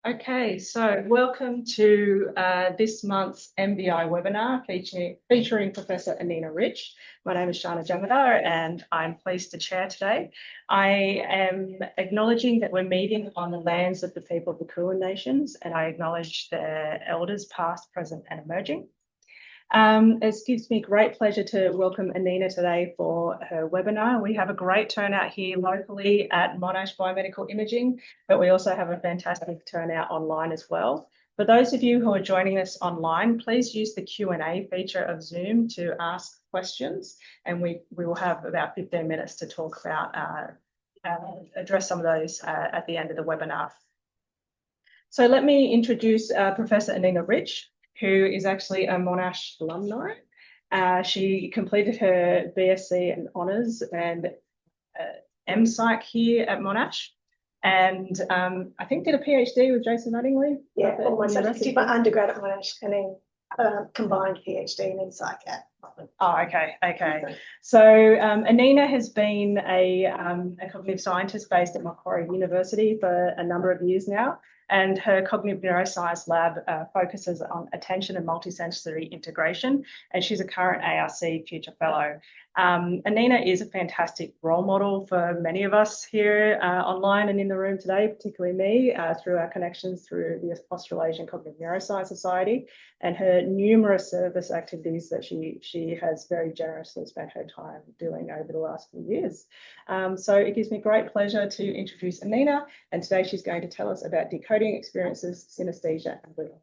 Okay, so welcome to this month's MBI webinar featuring Professor Anina Rich. My name is Shana Jamadar and I'm pleased to chair today. I am acknowledging that we're meeting on the lands of the people of the Kulin Nations, and I acknowledge their elders past, present and emerging. It gives me great pleasure to welcome Anina today for her webinar. We have a great turnout here locally at Monash Biomedical Imaging, but we also have a fantastic turnout online as well. For those of you who are joining us online, please use the Q&A feature of Zoom to ask questions, and we will have about 15 minutes to talk about, address some of those at the end of the webinar. So let me introduce Professor Anina Rich, who is actually a Monash alumni. She completed her BSc and honours and MPsych here at Monash, and I think did a PhD with Jason Mattingly. Yeah, almost. I did my undergrad at Monash and then combined PhD in MPsych at Monash. Oh, okay. So Anina has been a cognitive scientist based at Macquarie University for a number of years now, and her cognitive neuroscience lab focuses on attention and multisensory integration, and she's a current ARC Future Fellow. Anina is a fantastic role model for many of us here online and in the room today, particularly me, through our connections through the Australasian Cognitive Neuroscience Society and her numerous service activities that she has very generously spent her time doing over the last few years. So it gives me great pleasure to introduce Anina, and today she's going to tell us about decoding experiences, synaesthesia and rhythm.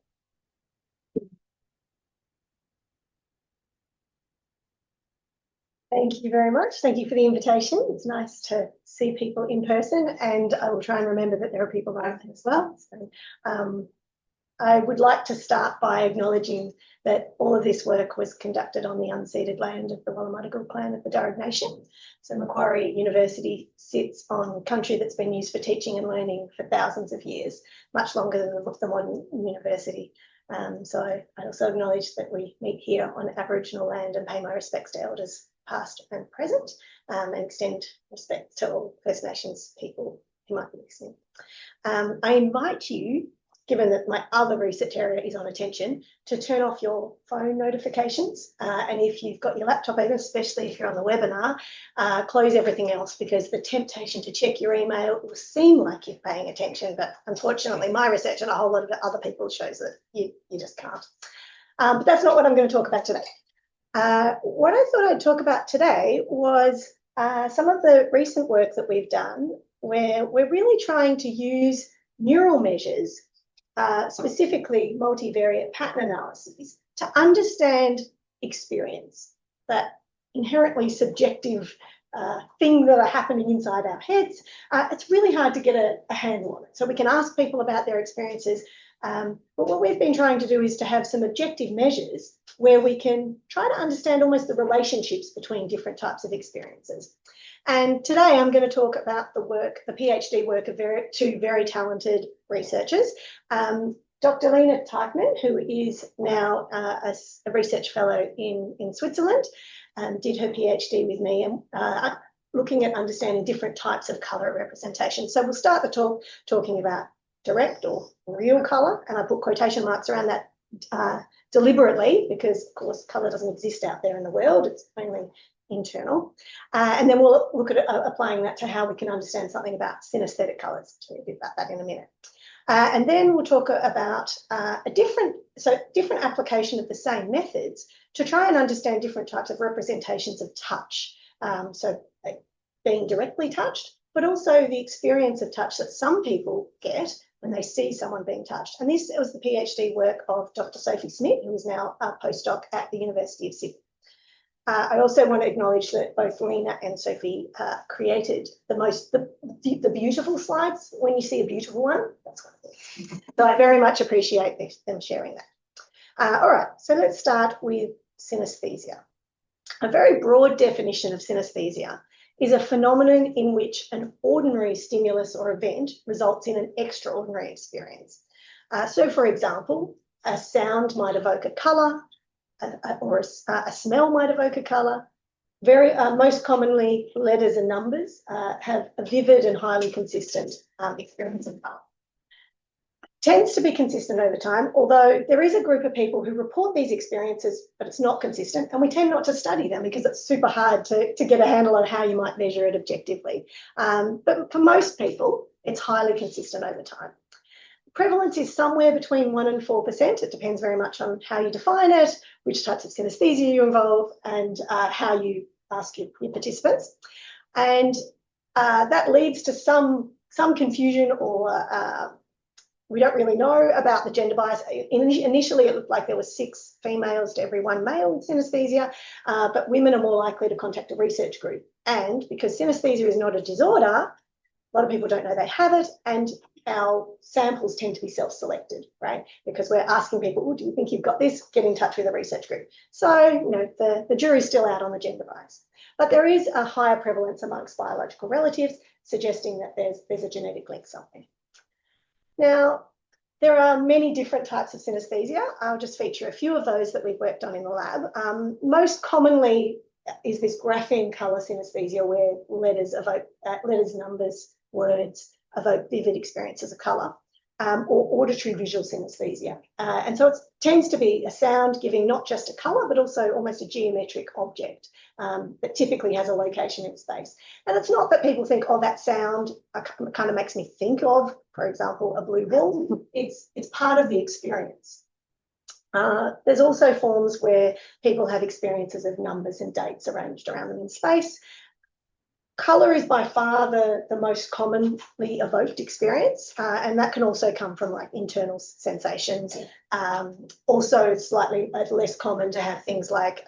Thank you very much. Thank you for the invitation. It's nice to see people in person, and I will try and remember that there are people around as well. So, I would like to start by acknowledging that all of this work was conducted on the unceded land of the Wallumattagal clan of the Darug Nation. So Macquarie University sits on country that's been used for teaching and learning for thousands of years, much longer than the modern university. So I also acknowledge that we meet here on Aboriginal land and pay my respects to elders past and present, and extend respect to all First Nations people who might be listening. I invite you, given that my other research area is on attention, to turn off your phone notifications. And if you've got your laptop open, especially if you're on the webinar, close everything else, because the temptation to check your email will seem like you're paying attention, but unfortunately my research and a whole lot of other people shows that you just can't. But that's not what I'm going to talk about today. What I thought I'd talk about today was some of the recent work that we've done, where we're really trying to use neural measures, specifically multivariate pattern analyses, to understand experience, that inherently subjective thing that are happening inside our heads. It's really hard to get a handle on it. So we can ask people about their experiences, but what we've been trying to do is to have some objective measures where we can try to understand almost the relationships between different types of experiences. And today I'm going to talk about the PhD work of two very talented researchers. Dr. Lena Teichmann, who is now a research fellow in Switzerland, did her PhD with me, and looking at understanding different types of colour representation. So we'll start the talk talking about direct or real colour, and I put quotation marks around that deliberately, because of course colour doesn't exist out there in the world, it's only internal. And then we'll look at applying that to how we can understand something about synesthetic colours. I'll tell you a bit about that in a minute. And then we'll talk about a different application of the same methods to try and understand different types of representations of touch. So being directly touched, but also the experience of touch that some people get when they see someone being touched. And this was the PhD work of Dr. Sophie Smith, who is now a postdoc at the University of Sydney. I also want to acknowledge that both Lena and Sophie created the beautiful slides. When you see a beautiful one, that's what it is. So I very much appreciate them sharing that. All right, so let's start with synesthesia. A very broad definition of synesthesia is a phenomenon in which an ordinary stimulus or event results in an extraordinary experience. So, for example, a sound might evoke a colour, or a smell might evoke a colour. Most commonly, letters and numbers have a vivid and highly consistent experience of colour. tends to be consistent over time, although there is a group of people who report these experiences, but it's not consistent, and we tend not to study them because it's super hard to get a handle on how you might measure it objectively. But for most people, it's highly consistent over time. Prevalence is somewhere between 1% and 4%. It depends very much on how you define it, which types of synesthesia you involve, and how you ask your participants. And that leads to some confusion, or we don't really know about the gender bias. Initially, it looked like there were 6 females to every 1 male with synesthesia, but women are more likely to contact a research group. And because synesthesia is not a disorder, a lot of people don't know they have it, and our samples tend to be self-selected, right? Because we're asking people, oh, do you think you've got this? Get in touch with a research group. So, you know, the jury's still out on the gender bias. But there is a higher prevalence amongst biological relatives, suggesting that there's a genetic link somewhere. Now, there are many different types of synesthesia. I'll just feature a few of those that we've worked on in the lab. Most commonly is this grapheme colour synesthesia, where letters evoke numbers, words evoke vivid experiences of colour, or auditory visual synesthesia. And so it tends to be a sound giving not just a colour, but also almost a geometric object that typically has a location in space. And it's not that people think, oh, that sound kind of makes me think of, for example, a blue ball. It's part of the experience. There's also forms where people have experiences of numbers and dates arranged around them in space. Colour is by far the most commonly evoked experience, and that can also come from like internal sensations. Also, it's slightly less common to have things like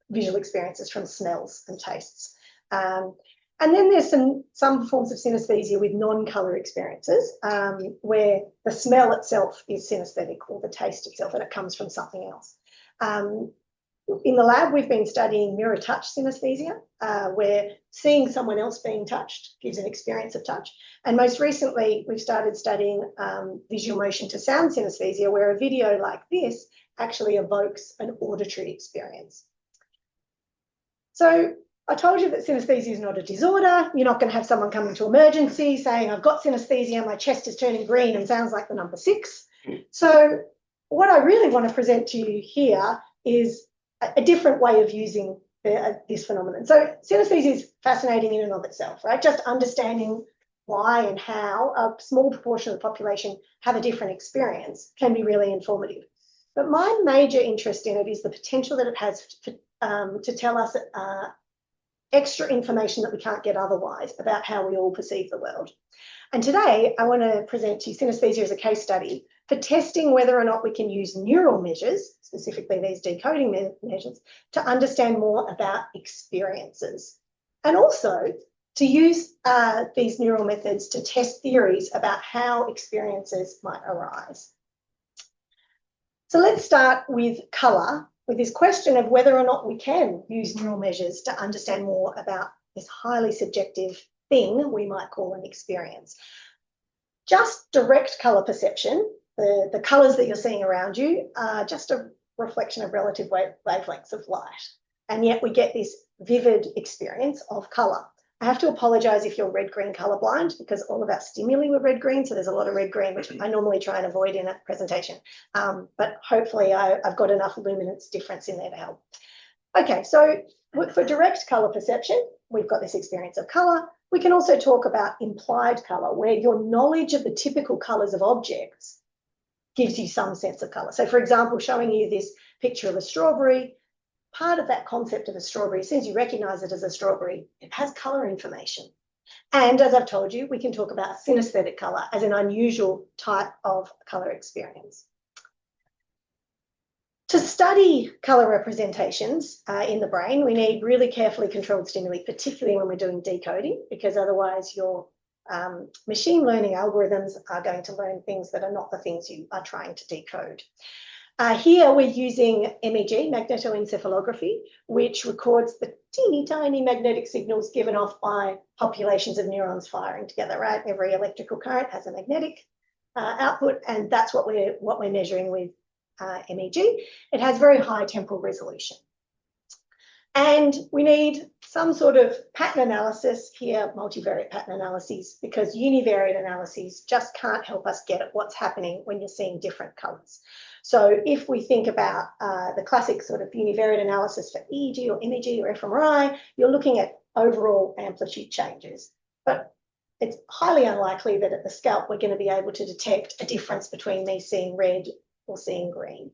visual experiences from smells and tastes. And then there's some forms of synesthesia with non-colour experiences, where the smell itself is synesthetic, or the taste itself, and it comes from something else. In the lab, we've been studying mirror touch synesthesia, where seeing someone else being touched gives an experience of touch. And most recently, we've started studying visual motion to sound synesthesia, where a video like this actually evokes an auditory experience. So I told you that synesthesia is not a disorder. You're not going to have someone come into emergency saying, I've got synesthesia, my chest is turning green and sounds like the number 6. So what I really want to present to you here is a different way of using this phenomenon. So synesthesia is fascinating in and of itself, right? Just understanding why and how a small proportion of the population have a different experience can be really informative. But my major interest in it is the potential that it has to tell us extra information that we can't get otherwise about how we all perceive the world. And today I want to present to you synesthesia as a case study for testing whether or not we can use neural measures, specifically these decoding measures, to understand more about experiences. And also to use these neural methods to test theories about how experiences might arise. So let's start with colour, with this question of whether or not we can use neural measures to understand more about this highly subjective thing we might call an experience. Just direct colour perception, the colours that you're seeing around you, are just a reflection of relative wavelengths of light. And yet we get this vivid experience of colour. I have to apologise if you're red-green colourblind, because all of our stimuli were red-green, so there's a lot of red-green, which I normally try and avoid in a presentation. But hopefully I've got enough luminance difference in there to help. Okay, so for direct colour perception, we've got this experience of colour. We can also talk about implied colour, where your knowledge of the typical colours of objects gives you some sense of colour. So for example, showing you this picture of a strawberry, part of that concept of a strawberry, as soon as you recognise it as a strawberry, it has colour information. And as I've told you, we can talk about synesthetic colour as an unusual type of colour experience. To study colour representations in the brain, we need really carefully controlled stimuli, particularly when we're doing decoding, because otherwise your machine learning algorithms are going to learn things that are not the things you are trying to decode. Here we're using MEG, magnetoencephalography, which records the teeny tiny magnetic signals given off by populations of neurons firing together, right? Every electrical current has a magnetic output, and that's what we're measuring with MEG. It has very high temporal resolution. And we need some sort of pattern analysis here, multivariate pattern analyses, because univariate analyses just can't help us get at what's happening when you're seeing different colours. So if we think about the classic sort of univariate analysis for EEG or MEG or fMRI, you're looking at overall amplitude changes. But it's highly unlikely that at the scalp we're going to be able to detect a difference between me seeing red or seeing green.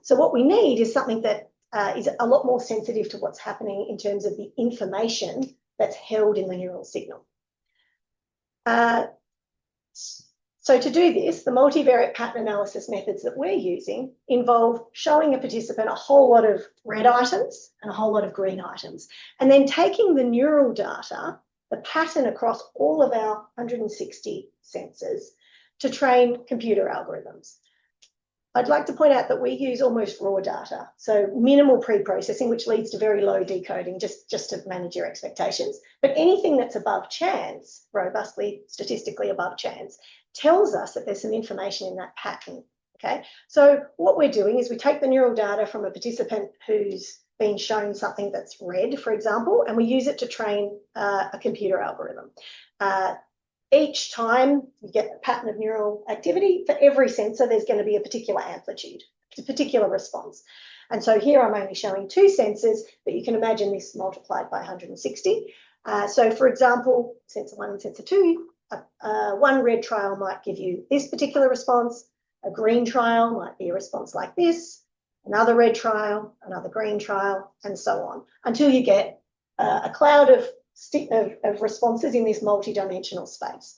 So what we need is something that is a lot more sensitive to what's happening in terms of the information that's held in the neural signal. So to do this, the multivariate pattern analysis methods that we're using involve showing a participant a whole lot of red items and a whole lot of green items, and then taking the neural data, the pattern across all of our 160 sensors, to train computer algorithms. I'd like to point out that we use almost raw data, so minimal pre-processing, which leads to very low decoding, just to manage your expectations. But anything that's above chance, robustly, statistically above chance, tells us that there's some information in that pattern, okay? So what we're doing is we take the neural data from a participant who's been shown something that's red, for example, and we use it to train a computer algorithm. Each time you get a pattern of neural activity, for every sensor, there's going to be a particular amplitude, a particular response. And so here I'm only showing 2 sensors, but you can imagine this multiplied by 160. So for example, sensor 1 and sensor 2, one red trial might give you this particular response, a green trial might be a response like this, another red trial, another green trial, and so on, until you get a cloud of responses in this multi-dimensional space.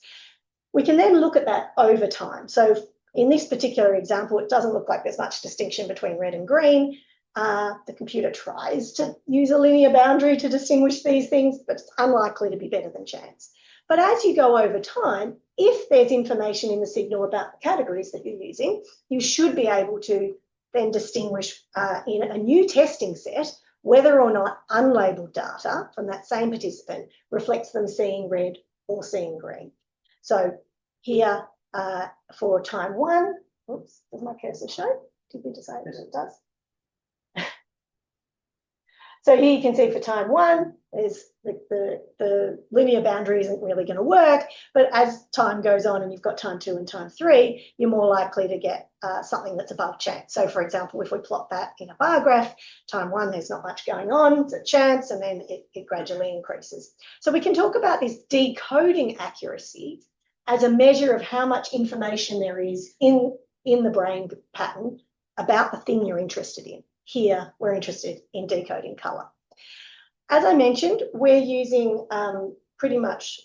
We can then look at that over time. So in this particular example, it doesn't look like there's much distinction between red and green. The computer tries to use a linear boundary to distinguish these things, but it's unlikely to be better than chance. But as you go over time, if there's information in the signal about the categories that you're using, you should be able to then distinguish in a new testing set whether or not unlabeled data from that same participant reflects them seeing red or seeing green. So here for time 1, oops, does my cursor show? Did we decide that it does? So here you can see for time 1, is the linear boundary isn't really going to work, but as time goes on and you've got time 2 and time 3, you're more likely to get something that's above chance. So for example, if we plot that in a bar graph, time 1, there's not much going on, it's a chance, and then it gradually increases. So we can talk about this decoding accuracy as a measure of how much information there is in the brain pattern about the thing you're interested in. Here, we're interested in decoding colour. As I mentioned, we're using pretty much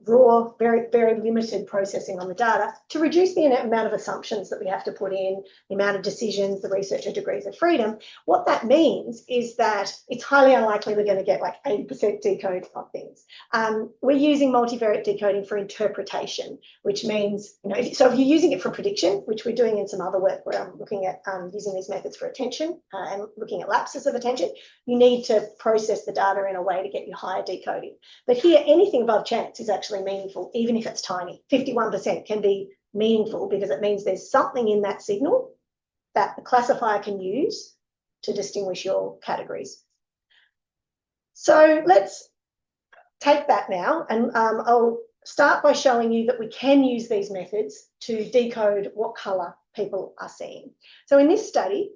raw, very, very limited processing on the data to reduce the amount of assumptions that we have to put in, the amount of decisions, the researcher degrees of freedom. What that means is that it's highly unlikely we're going to get like 80% decode of things. We're using multivariate decoding for interpretation, which means, so if you're using it for prediction, which we're doing in some other work where I'm looking at using these methods for attention and looking at lapses of attention, you need to process the data in a way to get you higher decoding. But here, anything above chance is actually meaningful, even if it's tiny. 51% can be meaningful because it means there's something in that signal that the classifier can use to distinguish your categories. So let's take that now, and I'll start by showing you that we can use these methods to decode what colour people are seeing. So in this study,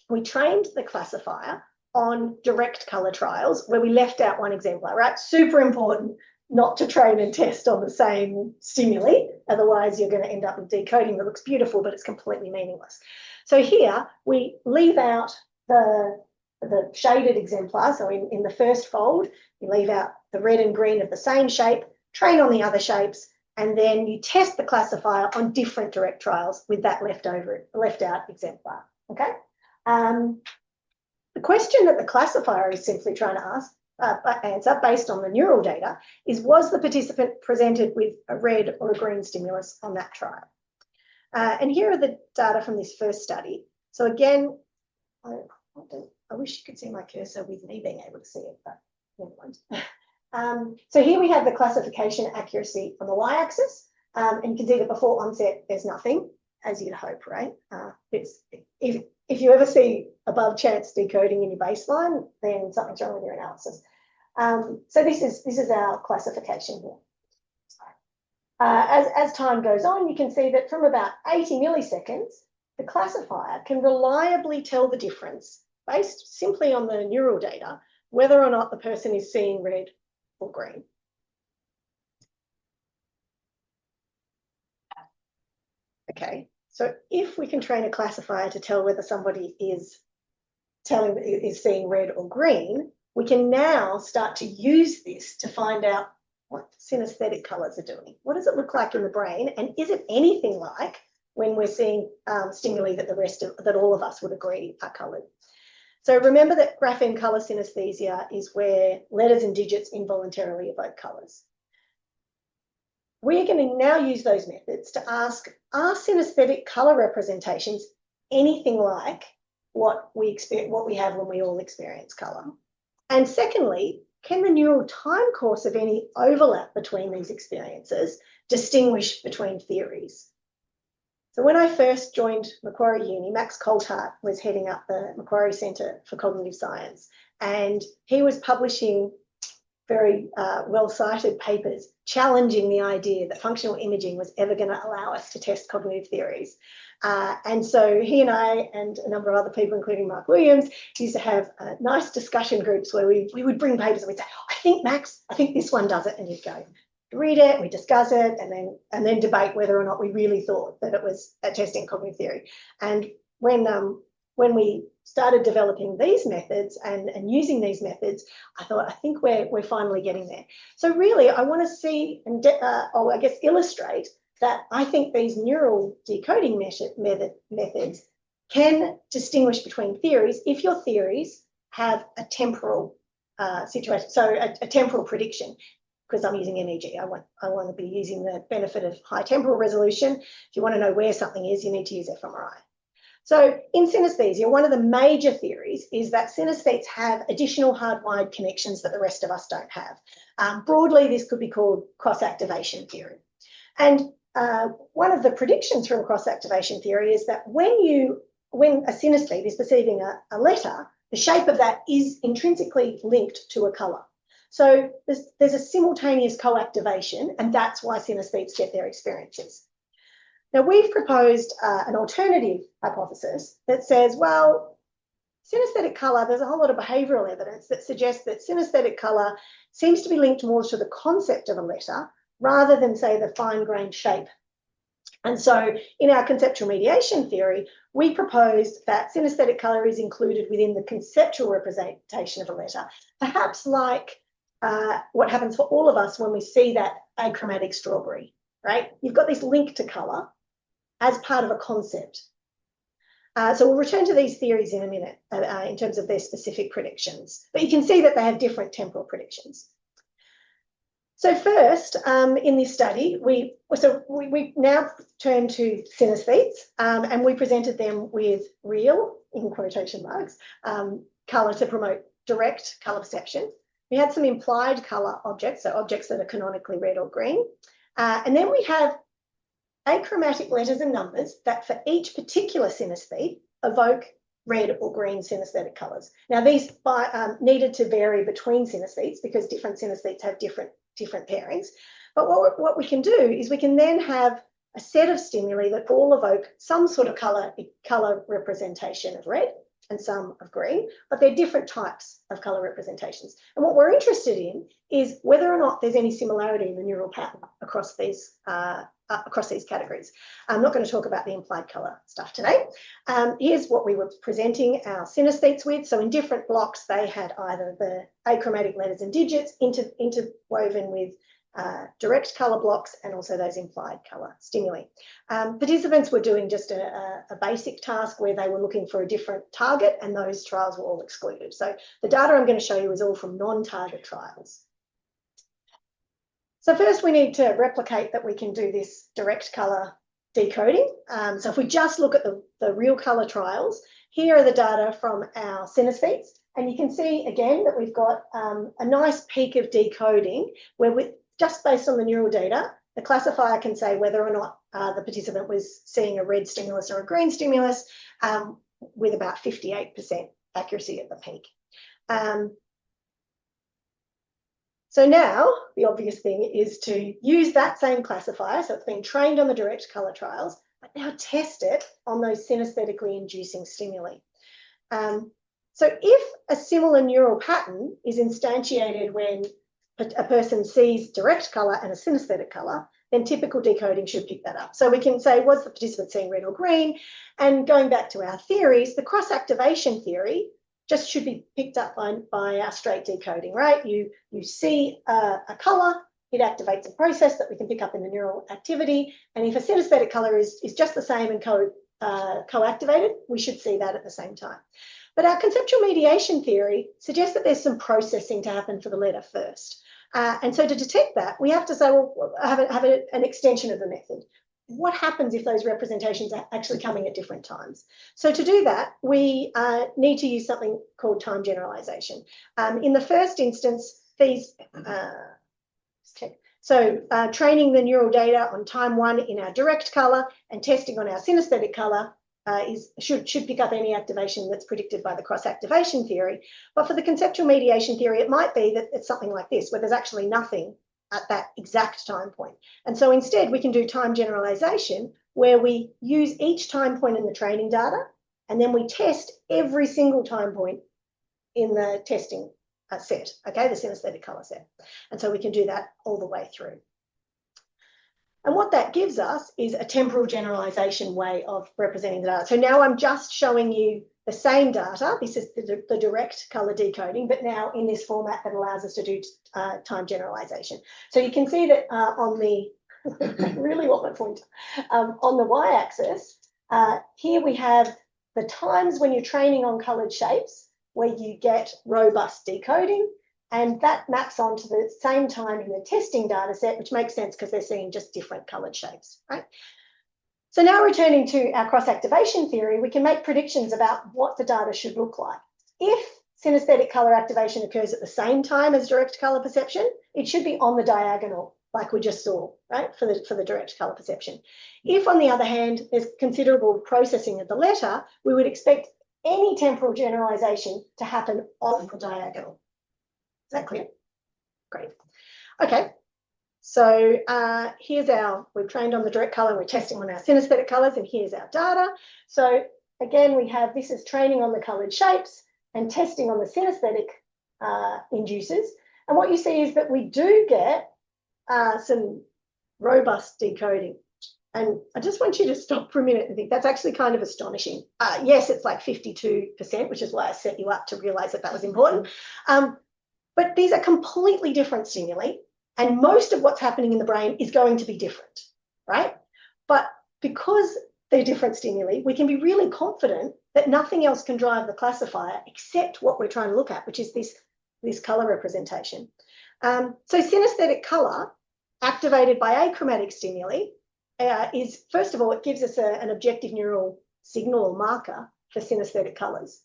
we trained the classifier on direct colour trials where we left out one exemplar, right? Super important not to train and test on the same stimuli. Otherwise, you're going to end up with decoding that looks beautiful, but it's completely meaningless. So here we leave out the shaded exemplar. So in the first fold, you leave out the red and green of the same shape, train on the other shapes, and then you test the classifier on different direct trials with that left out exemplar, okay? The question that the classifier is simply trying to answer based on the neural data is, was the participant presented with a red or a green stimulus on that trial? And here are the data from this first study. So again, I wish you could see my cursor with me being able to see it, but never mind. So here we have the classification accuracy on the y-axis, and you can see that before onset, there's nothing, as you'd hope, right? if you ever see above chance decoding in your baseline, then something's wrong with your analysis. So this is our classification here. As time goes on, you can see that from about 80 milliseconds, the classifier can reliably tell the difference based simply on the neural data, whether or not the person is seeing red or green. Okay, so if we can train a classifier to tell whether somebody is seeing red or green, we can now start to use this to find out what synesthetic colours are doing. What does it look like in the brain? And is it anything like when we're seeing stimuli that all of us would agree are coloured? So remember that grapheme colour synesthesia is where letters and digits involuntarily evoke colours. We're going to now use those methods to ask, are synesthetic colour representations anything like what we have when we all experience colour? And secondly, can the neural time course of any overlap between these experiences distinguish between theories? So when I first joined Macquarie Uni, Max Coltart was heading up the Macquarie Centre for Cognitive Science, and he was publishing very well-cited papers challenging the idea that functional imaging was ever going to allow us to test cognitive theories. And so he and I and a number of other people, including Mark Williams, used to have nice discussion groups where we would bring papers and we'd say, I think, Max, I think this one does it. And he'd go, read it, we discuss it, and then debate whether or not we really thought that it was testing cognitive theory. And when we started developing these methods and using these methods, I thought, I think we're finally getting there. So really, I want to see and illustrate that I think these neural decoding methods can distinguish between theories if your theories have a temporal situation, so a temporal prediction. Because I'm using MEG, I want to be using the benefit of high temporal resolution. If you want to know where something is, you need to use fMRI. So in synesthesia, one of the major theories is that synesthetes have additional hardwired connections that the rest of us don't have. Broadly, this could be called cross-activation theory. And one of the predictions from cross-activation theory is that when a synesthete is perceiving a letter, the shape of that is intrinsically linked to a colour. So there's a simultaneous co-activation, and that's why synesthetes get their experiences. Now, we've proposed an alternative hypothesis that says, well, synesthetic colour, there's a whole lot of behavioural evidence that suggests that synesthetic colour seems to be linked more to the concept of a letter rather than, say, the fine-grained shape. And so in our conceptual mediation theory, we proposed that synesthetic colour is included within the conceptual representation of a letter, perhaps like what happens for all of us when we see that achromatic strawberry, right? You've got this link to colour as part of a concept. So we'll return to these theories in a minute in terms of their specific predictions, but you can see that they have different temporal predictions. So first, in this study, we now turn to synesthetes, and we presented them with real, in quotation marks, colour to promote direct colour perception. We had some implied colour objects, so objects that are canonically red or green. And then we have achromatic letters and numbers that for each particular synesthete evoke red or green synesthetic colours. Now, these needed to vary between synesthetes because different synesthetes have different pairings. But what we can do is we can then have a set of stimuli that all evoke some sort of colour representation of red and some of green, but they're different types of colour representations. And what we're interested in is whether or not there's any similarity in the neural pattern across these categories. I'm not going to talk about the implied colour stuff today. Here's what we were presenting our synesthetes with. So in different blocks, they had either the achromatic letters and digits interwoven with direct colour blocks and also those implied colour stimuli. Participants were doing just a basic task where they were looking for a different target, and those trials were all excluded. So the data I'm going to show you is all from non-target trials. So first we need to replicate that we can do this direct colour decoding. So if we just look at the real colour trials, here are the data from our synesthetes. And you can see again that we've got a nice peak of decoding where just based on the neural data, the classifier can say whether or not the participant was seeing a red stimulus or a green stimulus with about 58% accuracy at the peak. So now the obvious thing is to use that same classifier, so it's been trained on the direct colour trials, but now test it on those synesthetically inducing stimuli. So if a similar neural pattern is instantiated when a person sees direct colour and a synesthetic colour, then typical decoding should pick that up. So we can say, was the participant seeing red or green? And going back to our theories, the cross-activation theory just should be picked up by our straight decoding, right? You see a colour, it activates a process that we can pick up in the neural activity. And if a synesthetic colour is just the same and co-activated, we should see that at the same time. But our conceptual mediation theory suggests that there's some processing to happen for the letter first. And so to detect that, we have to say, well, have an extension of the method. What happens if those representations are actually coming at different times? So to do that, we need to use something called time generalization. In the first instance, these, training the neural data on time 1 in our direct colour and testing on our synesthetic colour should pick up any activation that's predicted by the cross-activation theory. But for the conceptual mediation theory, it might be that it's something like this, where there's actually nothing at that exact time point. And so instead, we can do time generalization, where we use each time point in the training data, and then we test every single time point in the testing set, okay, the synesthetic colour set. And so we can do that all the way through. And what that gives us is a temporal generalization way of representing the data. So now I'm just showing you the same data. This is the direct colour decoding, but now in this format that allows us to do time generalization. So you can see that on the, really want my pointer, on the y-axis, here we have the times when you're training on coloured shapes where you get robust decoding, and that maps onto the same time in the testing data set, which makes sense because they're seeing just different coloured shapes, right? So now returning to our cross-activation theory, we can make predictions about what the data should look like. If synesthetic colour activation occurs at the same time as direct colour perception, it should be on the diagonal, like we just saw, right, for the direct colour perception. If, on the other hand, there's considerable processing of the letter, we would expect any temporal generalisation to happen on the diagonal. Is that clear? Great. Okay. So here's we've trained on the direct colour, we're testing on our synesthetic colours, and here's our data. So again, we have, this is training on the coloured shapes and testing on the synesthetic inducers. And what you see is that we do get some robust decoding. And I just want you to stop for a minute and think that's actually kind of astonishing. Yes, it's like 52%, which is why I set you up to realise that that was important. But these are completely different stimuli, and most of what's happening in the brain is going to be different, right? But because they're different stimuli, we can be really confident that nothing else can drive the classifier except what we're trying to look at, which is this colour representation. So synesthetic colour activated by achromatic stimuli is, first of all, it gives us an objective neural signal or marker for synesthetic colours.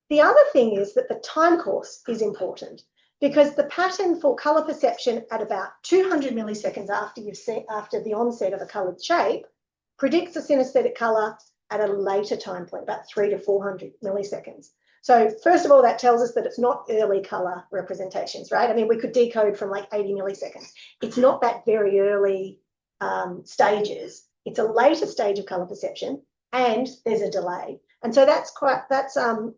The other thing is that the time course is important, because the pattern for colour perception at about 200 milliseconds after the onset of a coloured shape predicts a synesthetic colour at a later time point, about 300 to 400 milliseconds. So first of all, that tells us that it's not early colour representations, right? I mean, we could decode from like 80 milliseconds. It's not that very early stages. It's a later stage of colour perception, and there's a delay. And so that's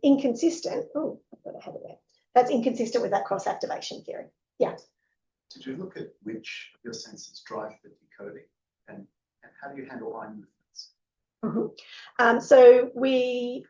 inconsistent. Oh, I thought I had it there. That's inconsistent with that cross-activation theory. Yeah. Did you look at which of your senses drive the decoding, and how do you handle eye movements? Mm-hmm. So we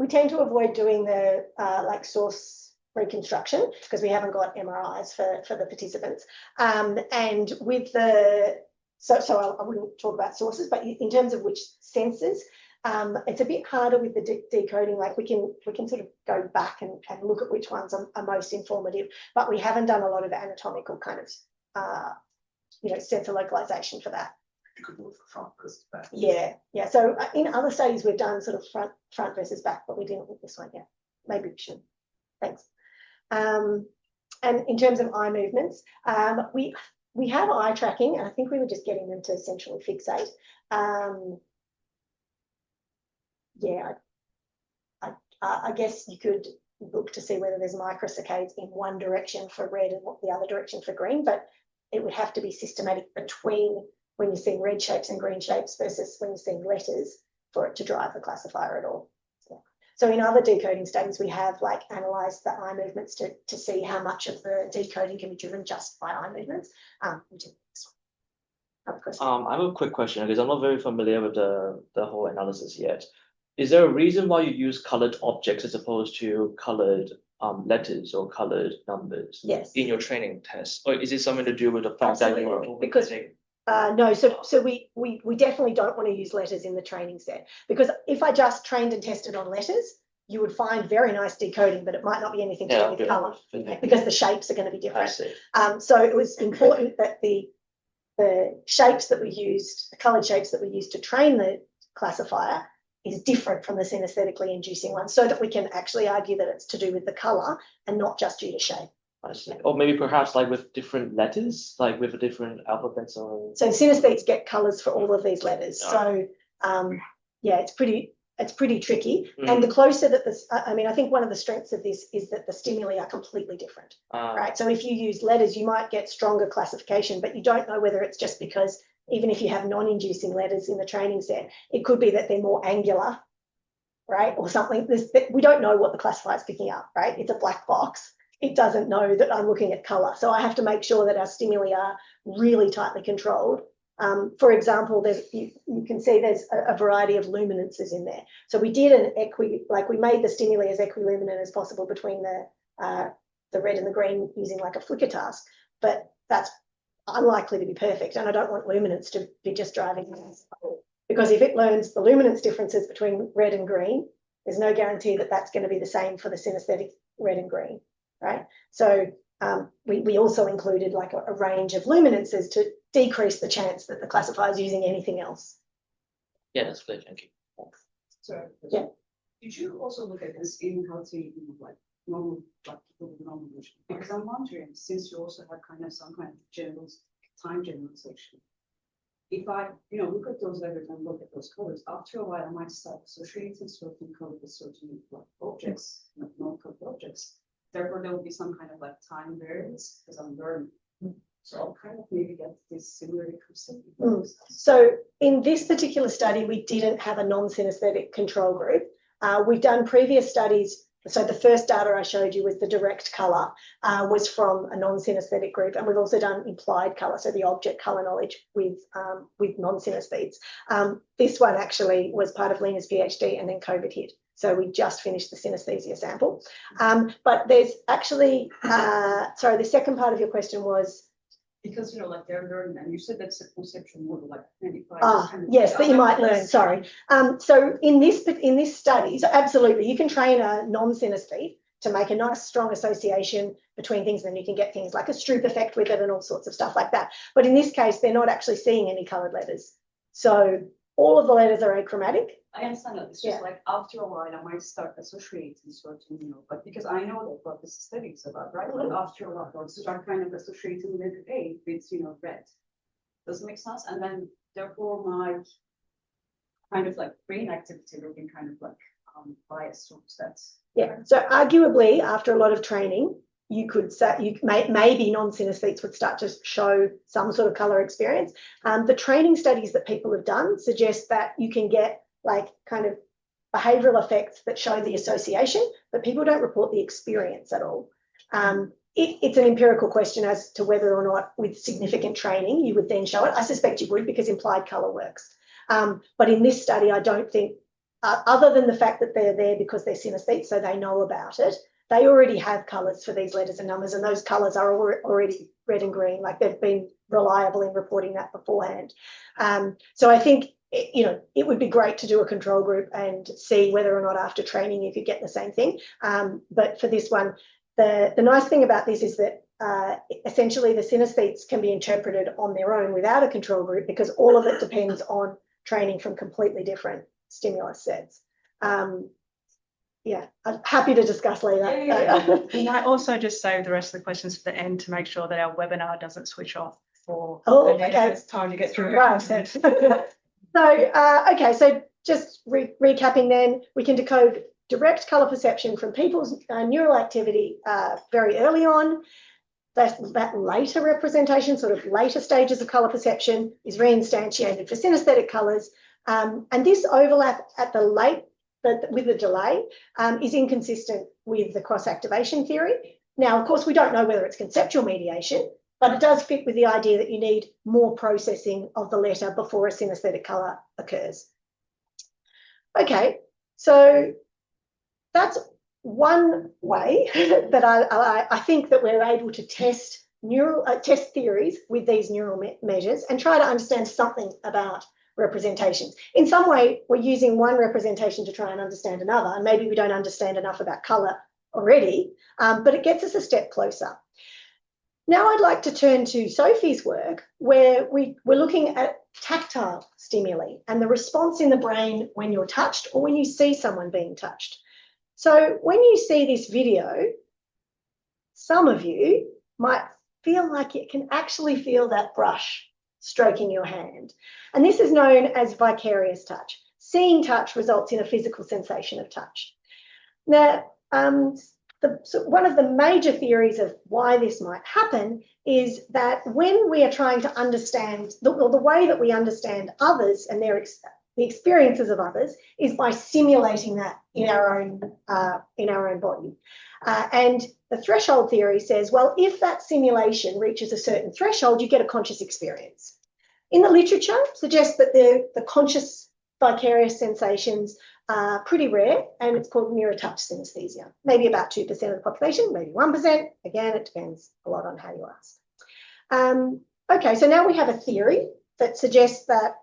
tend to avoid doing the like source reconstruction because we haven't got MRIs for the participants. And with the so I wouldn't talk about sources, but in terms of which senses, it's a bit harder with the decoding. Like we can sort of go back and look at which ones are most informative, but we haven't done a lot of anatomical kind of sensor localization for that. You could look for front versus back. Yeah. So in other studies we've done sort of front versus back, but we didn't with this one yet. Maybe we should. Thanks. And in terms of eye movements, we have eye tracking, and I think we were just getting them to centrally fixate. yeah, I guess you could look to see whether there's microsaccades in one direction for red and the other direction for green, but it would have to be systematic between when you're seeing red shapes and green shapes versus when you're seeing letters for it to drive the classifier at all. So in other decoding studies, we have like analysed the eye movements to see how much of the decoding can be driven just by eye movements. Which is I have a quick question because I'm not very familiar with the whole analysis yet. Is there a reason why you use colored objects as opposed to colored letters or colored numbers? Yes. In your training test, or is it something to do with the fact that you are because no, so we definitely don't want to use letters in the training set, because if I just trained and tested on letters, you would find very nice decoding, but it might not be anything to do with colour, because the shapes are going to be different. So it was important that the shapes that we used, the coloured shapes that we used to train the classifier, is different from the synesthetically inducing one, so that we can actually argue that it's to do with the colour and not just due to shape. I see. Or maybe perhaps like with different letters, like with different alphabets or. So synesthetes get colours for all of these letters. So yeah, it's pretty tricky. And the closer that this, I mean, I think one of the strengths of this is that the stimuli are completely different, right? So if you use letters, you might get stronger classification, but you don't know whether it's just because even if you have non-inducing letters in the training set, it could be that they're more angular, right? Or something. We don't know what the classifier is picking up, right? It's a black box. It doesn't know that I'm looking at colour. So I have to make sure that our stimuli are really tightly controlled. For example, you can see there's a variety of luminances in there. So we did we made the stimuli as equiluminant as possible between the red and the green using like a flicker task, but that's unlikely to be perfect. And I don't want luminance to be just driving this, because if it learns the luminance differences between red and green, there's no guarantee that that's going to be the same for the synesthetic red and green, right? So we also included like a range of luminances to decrease the chance that the classifier is using anything else. Yeah, that's clear. Thank you. Thanks. So, yeah. Did you also look at this in how to like normal, like people with normal vision? Because I'm wondering, since you also have kind of some kind of time generalization, if I look at those letters and look at those colors, after a while I might start associating certain colors with certain like objects, non-colored objects. Therefore, there will be some kind of like time variance because I'm learning. So I'll kind of maybe get this similar concept. So in this particular study, we didn't have a non-synesthetic control group. We've done previous studies. So the first data I showed you was the direct colour was from a non-synesthetic group, and we've also done implied colour, so the object colour knowledge with non-synesthetes. This one actually was part of Lena's PhD, and then COVID hit. So we just finished the synesthesia sample. But there's actually, sorry, the second part of your question was? Because, like they're learning, and you said that's a conceptual model, like 95. Yes, that you might learn, sorry. So in this study, so absolutely, you can train a non-synesthete to make a nice strong association between things, and then you can get things like a Stroop effect with it and all sorts of stuff like that. But in this case, they're not actually seeing any coloured letters. So all of the letters are achromatic. I understand that. It's just like after a while, I might start associating certain, but because I know that what this study is about, right? But after a while, I'll start kind of associating letter A with, red. Does it make sense? And then therefore my kind of like brain activity will be kind of like biased towards that. Yeah. So arguably, after a lot of training, you could say maybe non-synesthetes would start to show some sort of colour experience. The training studies that people have done suggest that you can get like kind of behavioural effects that show the association, but people don't report the experience at all. It's an empirical question as to whether or not with significant training you would then show it. I suspect you would, because implied colour works. But in this study, I don't think, other than the fact that they're there because they're synesthetes, so they know about it, they already have colours for these letters and numbers, and those colours are already red and green, like they've been reliable in reporting that beforehand. So I think, it would be great to do a control group and see whether or not after training you could get the same thing. But for this one, the nice thing about this is that essentially the synesthetes can be interpreted on their own without a control group, because all of it depends on training from completely different stimulus sets. Yeah, I'm happy to discuss later. Can I also just save the rest of the questions for the end to make sure that our webinar doesn't switch off for okay. it's time to get through the right. content. So, okay, so just recapping then, we can decode direct colour perception from people's neural activity very early on. That later representation, sort of later stages of colour perception, is reinstantiated for synesthetic colours. And this overlap at the late, with the delay, is inconsistent with the cross-activation theory. Now, of course, we don't know whether it's conceptual mediation, but it does fit with the idea that you need more processing of the letter before a synesthetic colour occurs. Okay, so that's one way that I think that we're able to test test theories with these neural measures and try to understand something about representations. In some way, we're using one representation to try and understand another, and maybe we don't understand enough about colour already, but it gets us a step closer. Now I'd like to turn to Sophie's work, where we're looking at tactile stimuli and the response in the brain when you're touched or when you see someone being touched. So when you see this video, some of you might feel like you can actually feel that brush stroking your hand. And this is known as vicarious touch. Seeing touch results in a physical sensation of touch. Now, one of the major theories of why this might happen is that when we are trying to understand, the way that we understand others and the experiences of others is by simulating that in our own body. And the threshold theory says, well, if that simulation reaches a certain threshold, you get a conscious experience. In the literature, suggests that the conscious vicarious sensations are pretty rare, and it's called mirror touch synesthesia. Maybe about 2% of the population, maybe 1%. Again, it depends a lot on how you ask. Okay, so now we have a theory that suggests that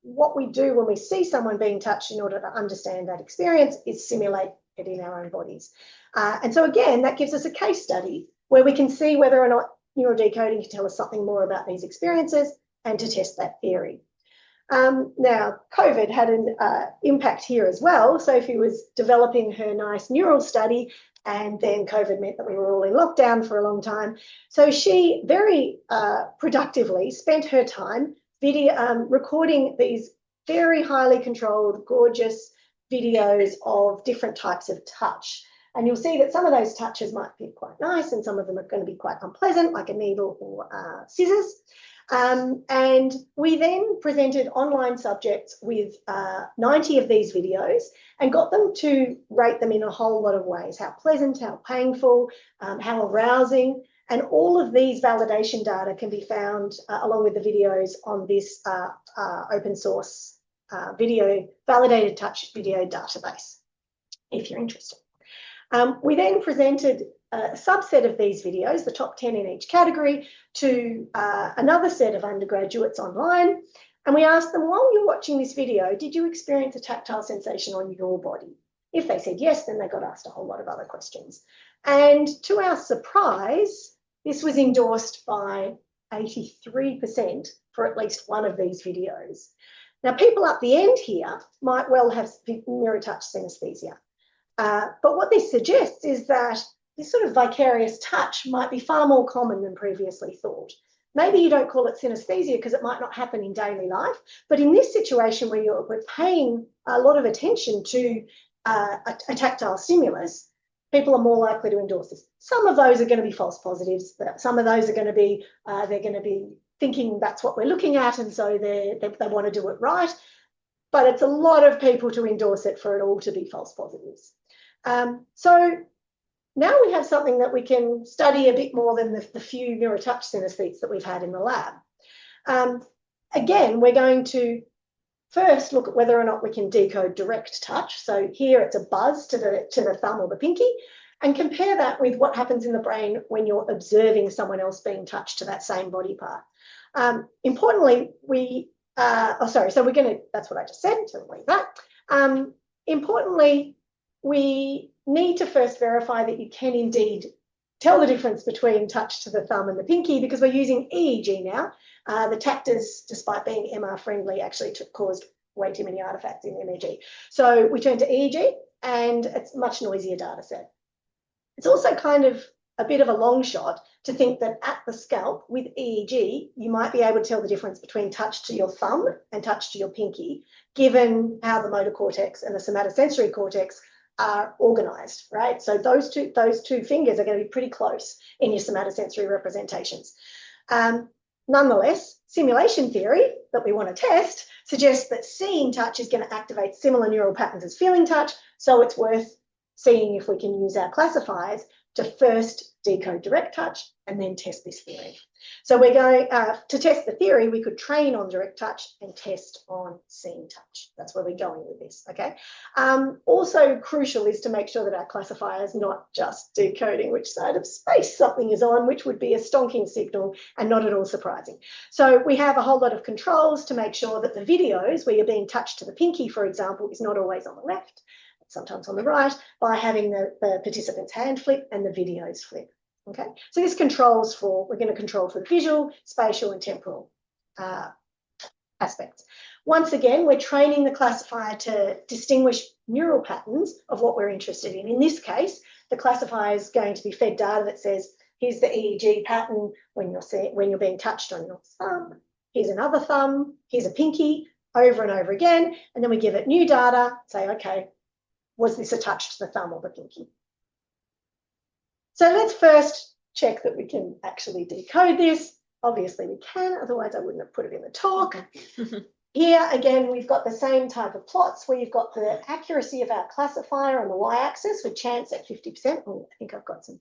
what we do when we see someone being touched in order to understand that experience is simulate it in our own bodies. And so again, that gives us a case study where we can see whether or not neurodecoding can tell us something more about these experiences and to test that theory. Now, COVID had an impact here as well. Sophie was developing her nice neural study, and then COVID meant that we were all in lockdown for a long time. So she very productively spent her time recording these very highly controlled, gorgeous videos of different types of touch. And you'll see that some of those touches might be quite nice and some of them are going to be quite unpleasant, like a needle or scissors. And we then presented online subjects with 90 of these videos and got them to rate them in a whole lot of ways: how pleasant, how painful, how arousing. And all of these validation data can be found along with the videos on this open source validated touch video database, if you're interested. We then presented a subset of these videos, the top 10 in each category, to another set of undergraduates online. And we asked them, while you're watching this video, did you experience a tactile sensation on your body? If they said yes, then they got asked a whole lot of other questions. And to our surprise, this was endorsed by 83% for at least one of these videos. Now, people up the end here might well have mirror touch synesthesia. But what this suggests is that this sort of vicarious touch might be far more common than previously thought. Maybe you don't call it synesthesia because it might not happen in daily life, but in this situation where we're paying a lot of attention to a tactile stimulus, people are more likely to endorse this. Some of those are going to be false positives, but some of those are going to be, they're going to be thinking that's what we're looking at, and so they want to do it right. But it's a lot of people to endorse it for it all to be false positives. So now we have something that we can study a bit more than the few mirror touch synesthetes that we've had in the lab. Again, we're going to first look at whether or not we can decode direct touch. So here it's a buzz to the thumb or the pinky, and compare that with what happens in the brain when you're observing someone else being touched to that same body part. Importantly, so we're going to, that's what I just said, so we'll leave that. Importantly, we need to first verify that you can indeed tell the difference between touch to the thumb and the pinky, because we're using EEG now. The tactors, despite being MR friendly, actually caused way too many artifacts in MEG. So we turned to EEG, and it's a much noisier data set. It's also kind of a bit of a long shot to think that at the scalp with EEG, you might be able to tell the difference between touch to your thumb and touch to your pinky, given how the motor cortex and the somatosensory cortex are organised, right? So those two fingers are going to be pretty close in your somatosensory representations. Nonetheless, simulation theory that we want to test suggests that seeing touch is going to activate similar neural patterns as feeling touch, so it's worth seeing if we can use our classifiers to first decode direct touch and then test this theory. So we're going to test the theory, we could train on direct touch and test on seeing touch. That's where we're going with this, okay? Also crucial is to make sure that our classifier is not just decoding which side of space something is on, which would be a stonking signal and not at all surprising. So we have a whole lot of controls to make sure that the videos where you're being touched to the pinky, for example, is not always on the left, sometimes on the right, by having the participant's hand flip and the videos flip. Okay, so this controls for, we're going to control for visual, spatial and temporal aspects. Once again, we're training the classifier to distinguish neural patterns of what we're interested in. In this case, the classifier is going to be fed data that says, here's the EEG pattern when you're being touched on your thumb, here's another thumb, here's a pinky, over and over again, and then we give it new data, say, okay, was this a touch to the thumb or the pinky? So let's first check that we can actually decode this. Obviously we can, otherwise I wouldn't have put it in the talk. Here again, we've got the same type of plots where you've got the accuracy of our classifier on the y-axis with chance at 50%. Oh, I think I've got some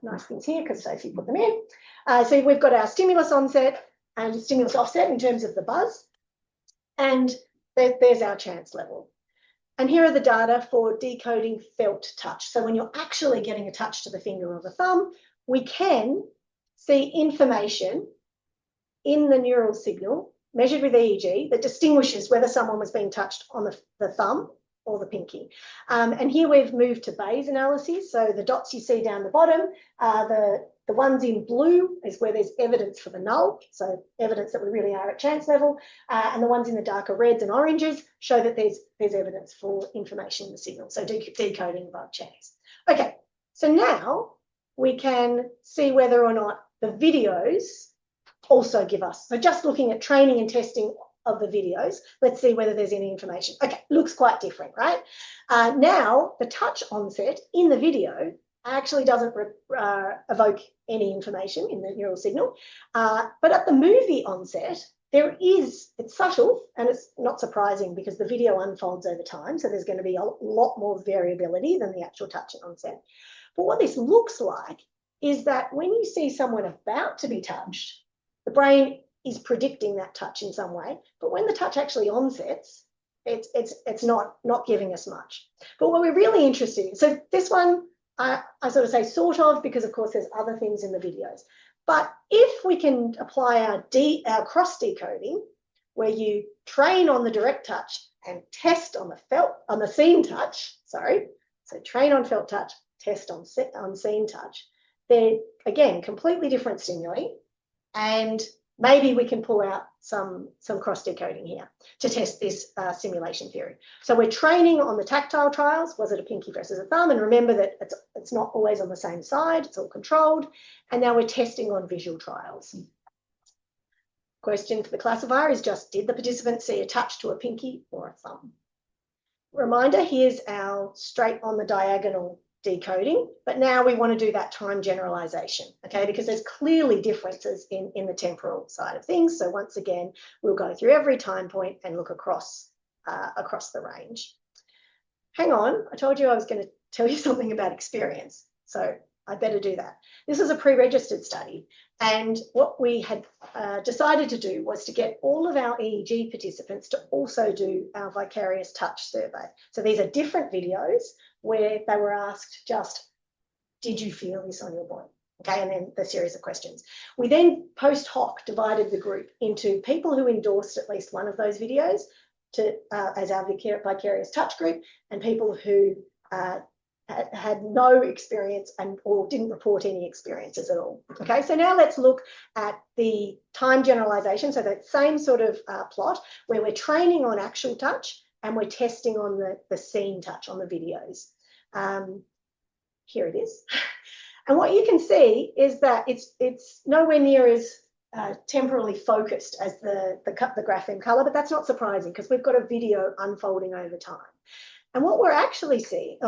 nice things here because Sophie put them in. So we've got our stimulus onset and stimulus offset in terms of the buzz. And there's our chance level. And here are the data for decoding felt touch. So when you're actually getting a touch to the finger or the thumb, we can see information in the neural signal measured with EEG that distinguishes whether someone was being touched on the thumb or the pinky. And here we've moved to Bayes analyses. So the dots you see down the bottom, the ones in blue is where there's evidence for the null, so evidence that we really are at chance level, and the ones in the darker reds and oranges show that there's evidence for information in the signal, so decoding above chance. Okay, so now we can see whether or not the videos also give us, so just looking at training and testing of the videos, let's see whether there's any information. Okay, looks quite different, right? Now, the touch onset in the video actually doesn't evoke any information in the neural signal. But at the movie onset, it's subtle and it's not surprising because the video unfolds over time. So there's going to be a lot more variability than the actual touch at onset. But what this looks like is that when you see someone about to be touched, the brain is predicting that touch in some way. But when the touch actually onsets, it's not giving us much. But what we're really interested in, so this one, I sort of say sort of, because of course there's other things in the videos. But if we can apply our cross decoding, where you train on the direct touch and test on the seen touch, sorry, so train on felt touch, test on seen touch, they're again completely different stimuli, and maybe we can pull out some cross decoding here to test this simulation theory. So we're training on the tactile trials. Was it a pinky versus a thumb? And remember that it's not always on the same side. It's all controlled. And now we're testing on visual trials. Question for the classifier is just, did the participant see a touch to a pinky or a thumb? Reminder, here's our straight on the diagonal decoding, but now we want to do that time generalization, okay, because there's clearly differences in the temporal side of things. So once again, we'll go through every time point and look across the range. Hang on, I told you I was going to tell you something about experience, so I better do that. This is a pre-registered study, and what we had decided to do was to get all of our EEG participants to also do our vicarious touch survey. So these are different videos where they were asked just, did you feel this on your body? Okay, and then the series of questions. We then post hoc divided the group into people who endorsed at least one of those videos as our vicarious touch group, and people who had no experience or didn't report any experiences at all. Okay, so now let's look at the time generalization. So that same sort of plot where we're training on actual touch and we're testing on the scene touch on the videos. Here it is. And what you can see is that it's nowhere near as temporally focused as the grapheme color, but that's not surprising because we've got a video unfolding over time. And what we're actually seeing,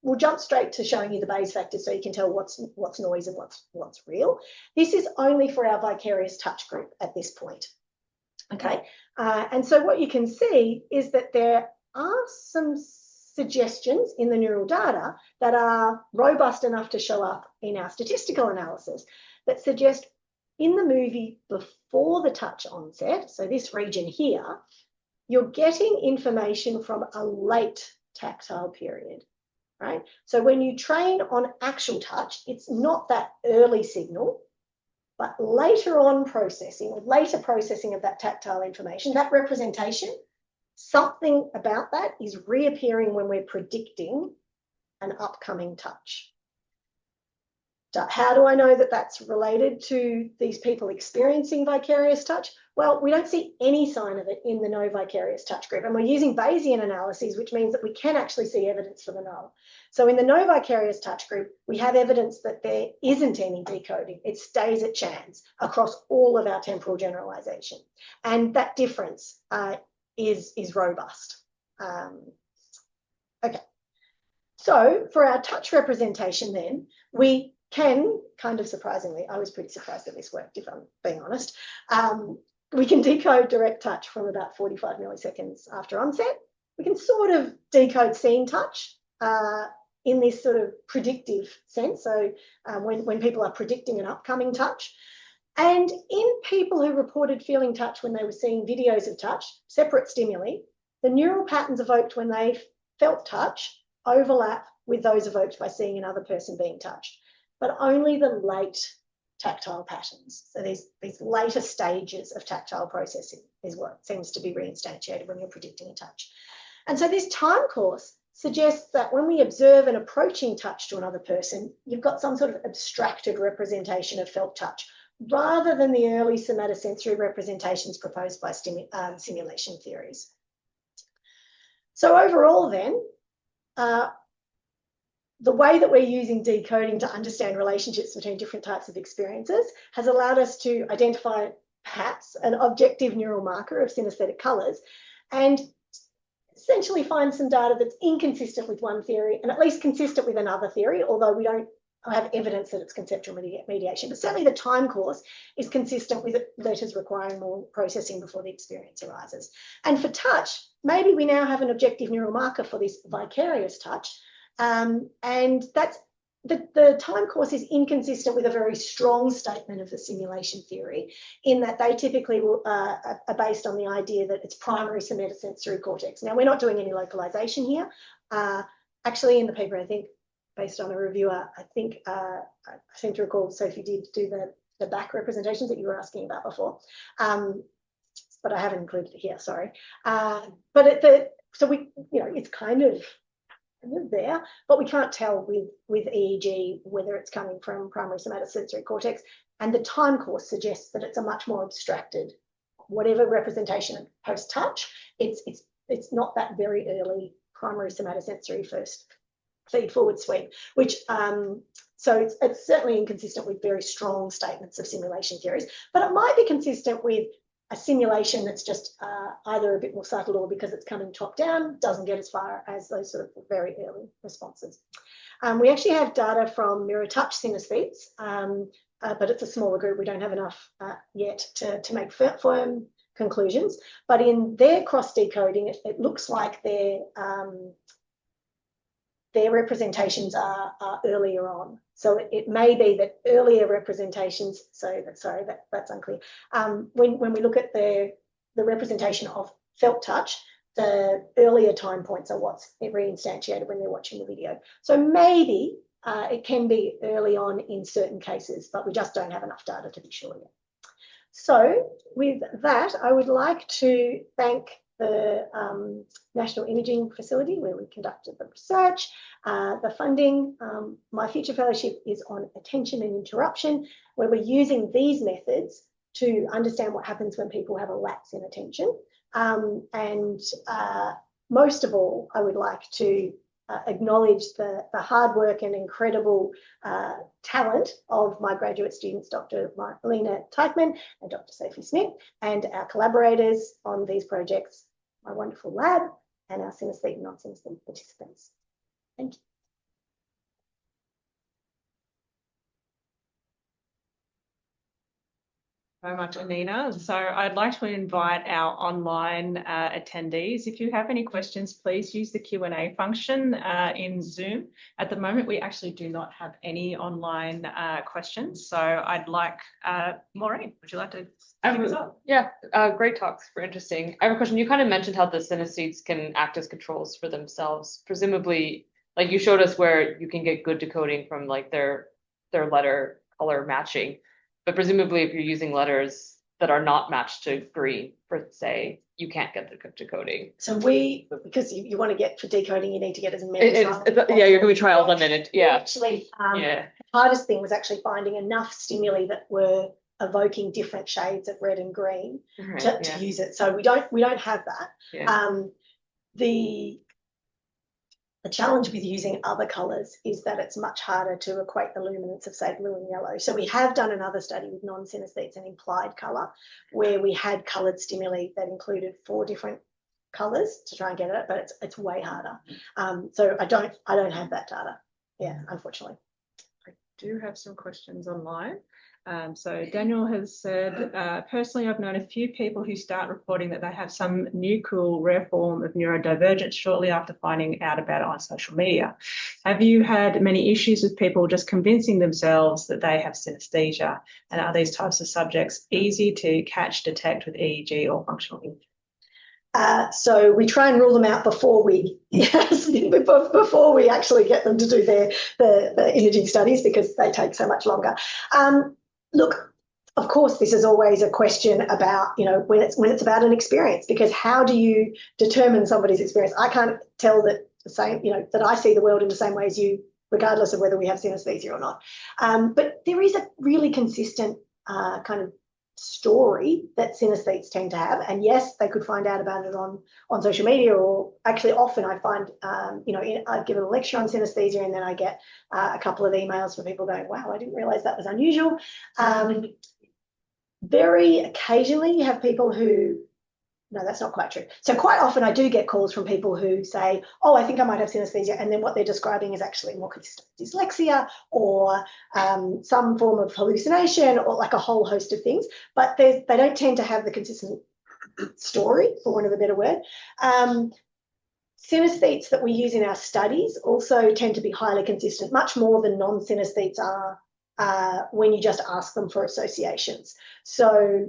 we'll jump straight to showing you the Bayes factors so you can tell what's noise and what's real. This is only for our vicarious touch group at this point. Okay, and so what you can see is that there are some suggestions in the neural data that are robust enough to show up in our statistical analysis that suggest in the movie before the touch onset, so this region here, you're getting information from a late tactile period, right? So when you train on actual touch, it's not that early signal, but later on processing or later processing of that tactile information, that representation, something about that is reappearing when we're predicting an upcoming touch. How do I know that that's related to these people experiencing vicarious touch? Well, we don't see any sign of it in the no vicarious touch group, and we're using Bayesian analyses, which means that we can actually see evidence for the null. So in the no vicarious touch group, we have evidence that there isn't any decoding. It stays at chance across all of our temporal generalization, and that difference is robust. Okay, so for our touch representation then, we can, kind of surprisingly, I was pretty surprised that this worked, if I'm being honest, we can decode direct touch from about 45 milliseconds after onset. We can sort of decode scene touch in this sort of predictive sense, so when people are predicting an upcoming touch. And in people who reported feeling touch when they were seeing videos of touch, separate stimuli, the neural patterns evoked when they felt touch overlap with those evoked by seeing another person being touched, but only the late tactile patterns. So these later stages of tactile processing is what seems to be reinstantiated when you're predicting a touch. And so this time course suggests that when we observe an approaching touch to another person, you've got some sort of abstracted representation of felt touch, rather than the early somatosensory representations proposed by simulation theories. So overall then, the way that we're using decoding to understand relationships between different types of experiences has allowed us to identify perhaps an objective neural marker of synesthetic colours and essentially find some data that's inconsistent with one theory and at least consistent with another theory, although we don't have evidence that it's conceptual mediation. But certainly the time course is consistent with letters requiring more processing before the experience arises. And for touch, maybe we now have an objective neural marker for this vicarious touch. And that's the time course is inconsistent with a very strong statement of the simulation theory, in that they typically are based on the idea that it's primary somatosensory cortex. Now, we're not doing any localization here. Actually, in the paper, I think, based on a reviewer, I seem to recall Sophie did do the back representations that you were asking about before, but I haven't included it here, sorry. So we, it's kind of there, but we can't tell with EEG whether it's coming from primary somatosensory cortex, and the time course suggests that it's a much more abstracted, whatever representation post-touch, it's not that very early primary somatosensory first feed forward sweep, which so it's certainly inconsistent with very strong statements of simulation theories, but it might be consistent with a simulation that's just either a bit more subtle or because it's coming top down, doesn't get as far as those sort of very early responses. We actually have data from mirror touch synesthetes, but it's a smaller group. We don't have enough yet to make firm conclusions, but in their cross decoding, it looks like their representations are earlier on. So it may be that earlier representations, that's unclear. When we look at the representation of felt touch, the earlier time points are what's reinstantiated when they're watching the video. So maybe it can be early on in certain cases, but we just don't have enough data to be sure yet. So with that, I would like to thank the National Imaging Facility, where we conducted the research, the funding. My future fellowship is on attention and interruption, where we're using these methods to understand what happens when people have a lapse in attention. And most of all, I would like to acknowledge the hard work and incredible talent of my graduate students, Dr. Anina N and Dr. Sophie Smith, and our collaborators on these projects, my wonderful lab, and our synesthete and non-synesthete participants. Thank you. Very much, Anina. So I'd like to invite our online attendees. If you have any questions, please use the Q&A function in Zoom. At the moment, we actually do not have any online questions. So I'd like, Maureen, would you like to kick us off? Yeah, great talks, super interesting. I have a question. You kind of mentioned how the synesthetes can act as controls for themselves. Presumably, like you showed us where you can get good decoding from like their letter color matching. But presumably, if you're using letters that are not matched to green, for say, you can't get the decoding. So because you want to get for decoding, you need to get as many. Yeah, you're going to be trial limited. Yeah. Actually, Yeah. the hardest thing was actually finding enough stimuli that were evoking different shades of red and green to use it. So we don't have that. Yeah. The challenge with using other colours is that it's much harder to equate the luminance of, say, blue and yellow. So we have done another study with non-synesthetes and implied colour, where we had coloured stimuli that included 4 different colours to try and get it, but it's way harder. So I don't have that data. Yeah, unfortunately. I do have some questions online. So Daniel has said, personally, I've known a few people who start reporting that they have some new cool rare form of neurodivergence shortly after finding out about it on social media. Have you had many issues with people just convincing themselves that they have synesthesia? And are these types of subjects easy to catch, detect with EEG or functional imaging? So we try and rule them out before we actually get them to do the imaging studies, because they take so much longer. Look, of course, this is always a question about, when it's about an experience, because how do you determine somebody's experience? I can't tell that that I see the world in the same way as you, regardless of whether we have synesthesia or not. But there is a really consistent kind of story that synesthetes tend to have, and yes, they could find out about it on social media, or actually often I find I've given a lecture on synesthesia and then I get a couple of emails from people going, wow, I didn't realize that was unusual. Very occasionally you have people who, no, that's not quite true. So quite often I do get calls from people who say, oh, I think I might have synesthesia, and then what they're describing is actually more consistent with dyslexia or some form of hallucination, or like a whole host of things, but they don't tend to have the consistent story, for want of a better word. Synesthetes that we use in our studies also tend to be highly consistent, much more than non-synesthetes are when you just ask them for associations. So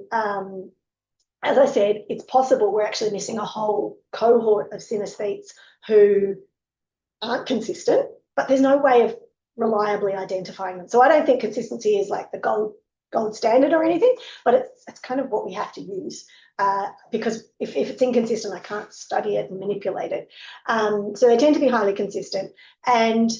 as I said, it's possible we're actually missing a whole cohort of synesthetes who aren't consistent, but there's no way of reliably identifying them. So I don't think consistency is like the gold standard or anything, but it's kind of what we have to use, because if it's inconsistent, I can't study it and manipulate it. So they tend to be highly consistent. And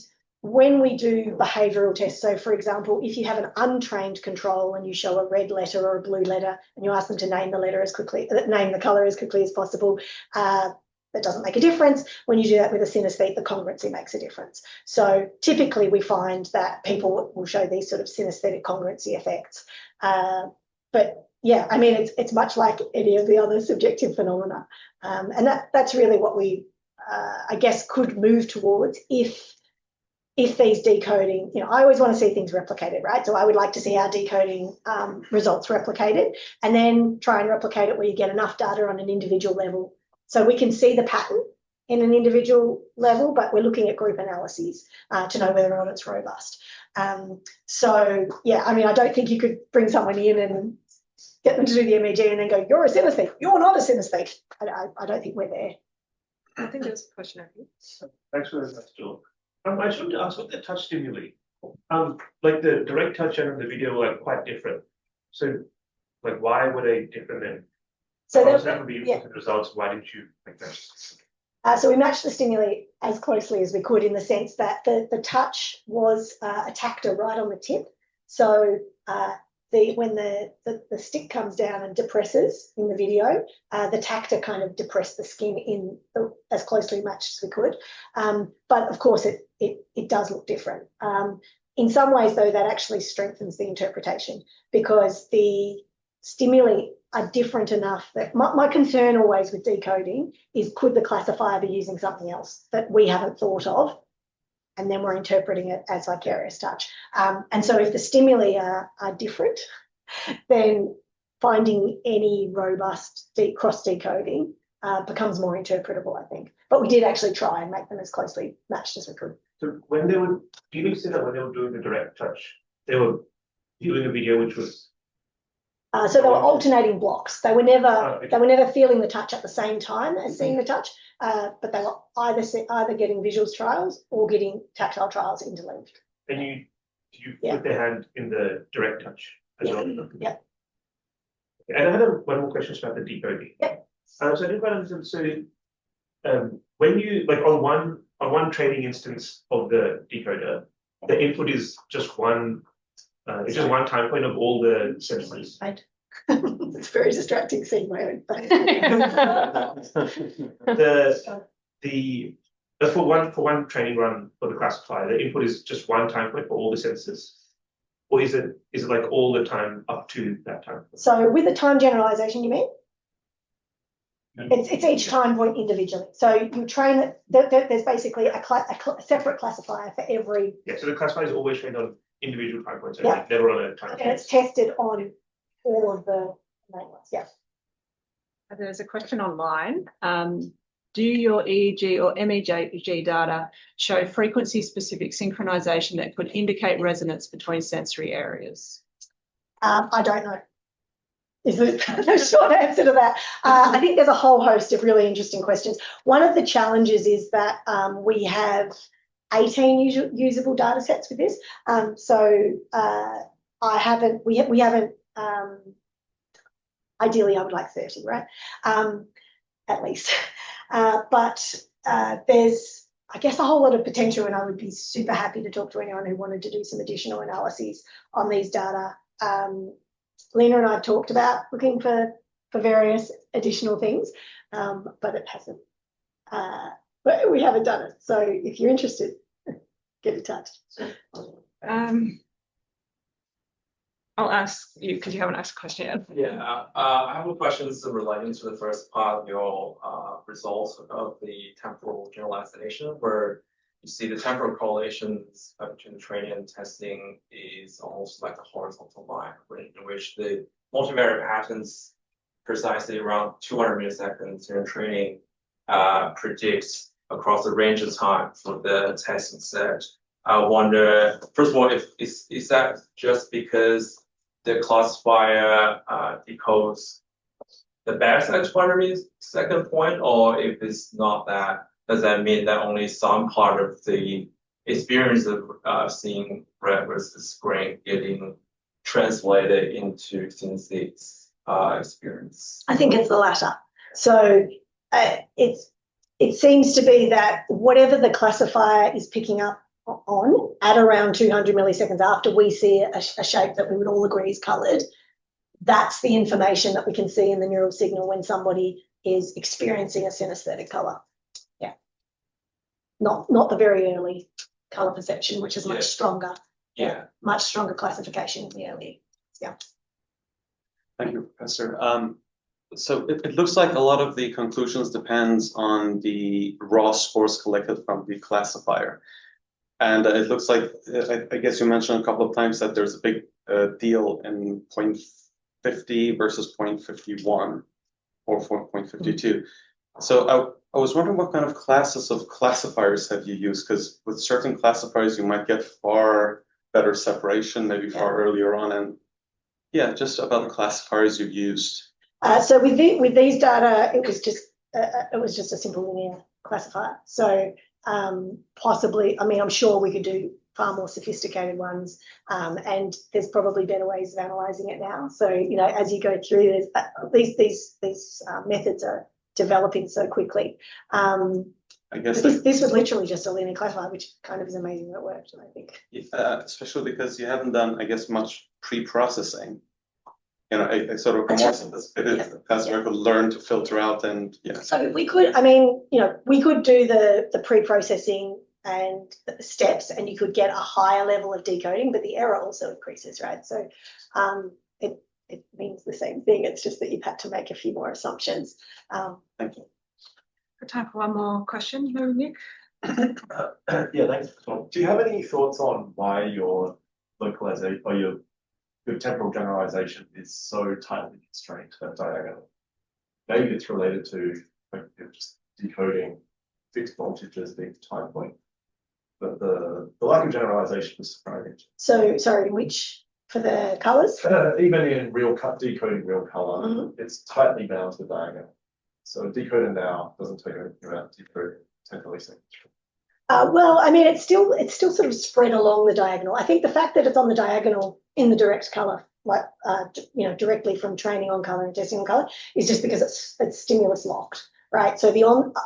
when we do behavioural tests, so for example, if you have an untrained control and you show a red letter or a blue letter and you ask them to name the colour as quickly as possible, that doesn't make a difference. When you do that with a synesthete, the congruency makes a difference. So typically we find that people will show these sort of synesthetic congruency effects. But yeah, I mean, it's much like any of the other subjective phenomena. And that's really what we, I guess, could move towards if these decoding, I always want to see things replicated, right? So I would like to see our decoding results replicated, and then try and replicate it where you get enough data on an individual level. So we can see the pattern in an individual level, but we're looking at group analyses to know whether or not it's robust. So yeah, I mean, I don't think you could bring someone in and get them to do the MEG and then go, you're a synesthete, you're not a synesthete. I don't think we're there. I think there's a question over here. Thanks for that, Jill. I just want to ask, what the touch stimuli, like the direct touch and the video are quite different. So, like, why were they different? And so that would be the results. Why didn't you make that? So we matched the stimuli as closely as we could, in the sense that the touch was a tactor right on the tip. So when the stick comes down and depresses in the video, the tactor kind of depressed the skin in as closely matched as we could. But of course, it does look different. In some ways, though, that actually strengthens the interpretation because the stimuli are different enough that my concern always with decoding is could the classifier be using something else that we haven't thought of, and then we're interpreting it as vicarious touch. And so if the stimuli are different, then finding any robust cross decoding becomes more interpretable, I think. But we did actually try and make them as closely matched as we could. So when they were, do you say that when they were doing the direct touch, they were viewing a video which was so they were alternating blocks. They were never okay. they were never feeling the touch at the same time as seeing the touch, but they were either getting visuals trials or getting tactile trials interleaved. And did you put their hand in the direct touch as well? Yeah. And I had one more question about the decoding. Yeah. So I didn't quite understand. So when you like on one training instance of the decoder, the input is just one. It's just one time point of all the sensors. Right. It's very distracting seeing my own face. For one training run for the classifier, the input is just one time point for all the sensors, or is it like all the time up to that time? So with the time generalization, you mean? It's each time point individually. So you train it. There's basically a separate classifier for every. Yeah. So the classifier is always trained on individual time points, Yeah. never on a time point. And it's tested on all of the main ones. Yeah. There's a question online. Do your EEG or MEG data show frequency-specific synchronization that could indicate resonance between sensory areas? I don't know. Is the short answer to that. I think there's a whole host of really interesting questions. One of the challenges is that we have 18 usable data sets with this. We haven't, ideally I would like 30, right? At least. But there's, I guess, a whole lot of potential, and I would be super happy to talk to anyone who wanted to do some additional analyses on these data. Lena and I have talked about looking for various additional things, but it hasn't. But we haven't done it. So if you're interested, get in touch. I'll ask you because you haven't asked a question yet. Yeah, I have a question relating to the first part of your results of the temporal generalization, where you see the temporal correlations between the training and testing is almost like a horizontal line, in which the multivariate patterns precisely around 200 milliseconds in training predicts across a range of time for the testing set. I wonder, first of all, is that just because the classifier decodes the best at 200 millisecond point, or if it's not that, does that mean that only some part of the experience of seeing red versus green getting translated into synesthetic experience? I think it's the latter. So it seems to be that whatever the classifier is picking up on at around 200 milliseconds after we see a shape that we would all agree is coloured, that's the information that we can see in the neural signal when somebody is experiencing a synesthetic colour. Yeah. Not the very early colour perception, which is much stronger. Yeah. Much stronger classification in the early. Yeah. Thank you, Professor. So it looks like a lot of the conclusions depends on the raw scores collected from the classifier. And it looks like, I guess you mentioned a couple of times that there's a big deal in 0.50 versus 0.51 or 0.52. So I was wondering what kind of classes of classifiers have you used? Because with certain classifiers, you might get far better separation, maybe far earlier on. And yeah, just about the classifiers you've used. So with these data, it was just a simple linear classifier. So possibly, I mean, I'm sure we could do far more sophisticated ones, and there's probably better ways of analysing it now. So as you go through, these methods are developing so quickly. I guess But this was literally just a linear classifier, which kind of is amazing that it worked, I think. especially because you haven't done, I guess, much pre-processing. You know, a sort of a more sophisticated classifier could learn to filter out and So we could, I mean, you know, we could do the pre-processing and the steps, and you could get a higher level of decoding, but the error also increases, right? So it means the same thing. It's just that you've had to make a few more assumptions. Thank you. Got time for one more question, no, Nick? Yeah, thanks for talking. Do you have any thoughts on why your localization or your temporal generalization is so tightly constrained to that diagonal? Maybe it's related to just decoding fixed voltages at each time point, but the lack of generalization is surprising. So sorry, which for the colours? Even in decoding real color, it's tightly bound to the diagonal. So decoding now doesn't take anything about decoding temporally signature. Well, I mean, it's still sort of spread along the diagonal. I think the fact that it's on the diagonal in the direct color, like you know, directly from training on color and testing on color, is just because it's stimulus locked, right? So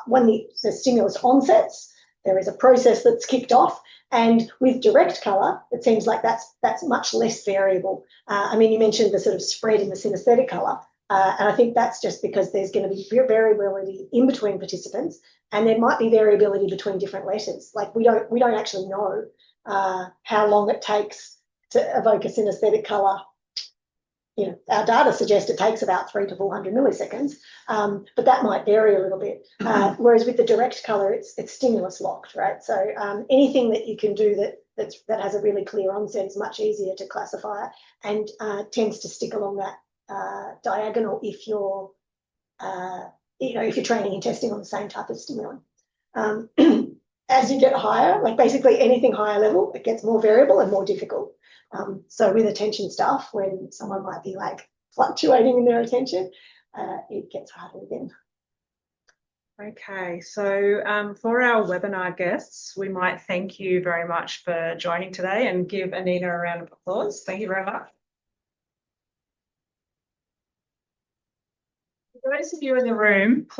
when the stimulus onsets, there is a process that's kicked off, and with direct color, it seems like that's much less variable. I mean, you mentioned the sort of spread in the synesthetic color. And I think that's just because there's going to be variability in between participants, and there might be variability between different letters. Like we don't actually know how long it takes to evoke a synesthetic color. You know, our data suggests it takes about 300 to 400 milliseconds, but that might vary a little bit. Whereas with the direct color, it's stimulus locked, right? So anything that you can do that has a really clear onset is much easier to classify and tends to stick along that diagonal if you're if you're training and testing on the same type of stimuli. As you get higher, like basically anything higher level, it gets more variable and more difficult. So with attention stuff, when someone might be like fluctuating in their attention, it gets harder again. Okay, so for our webinar guests, we might thank you very much for joining today and give Anina a round of applause. Thank you very much. For those of you in the room, please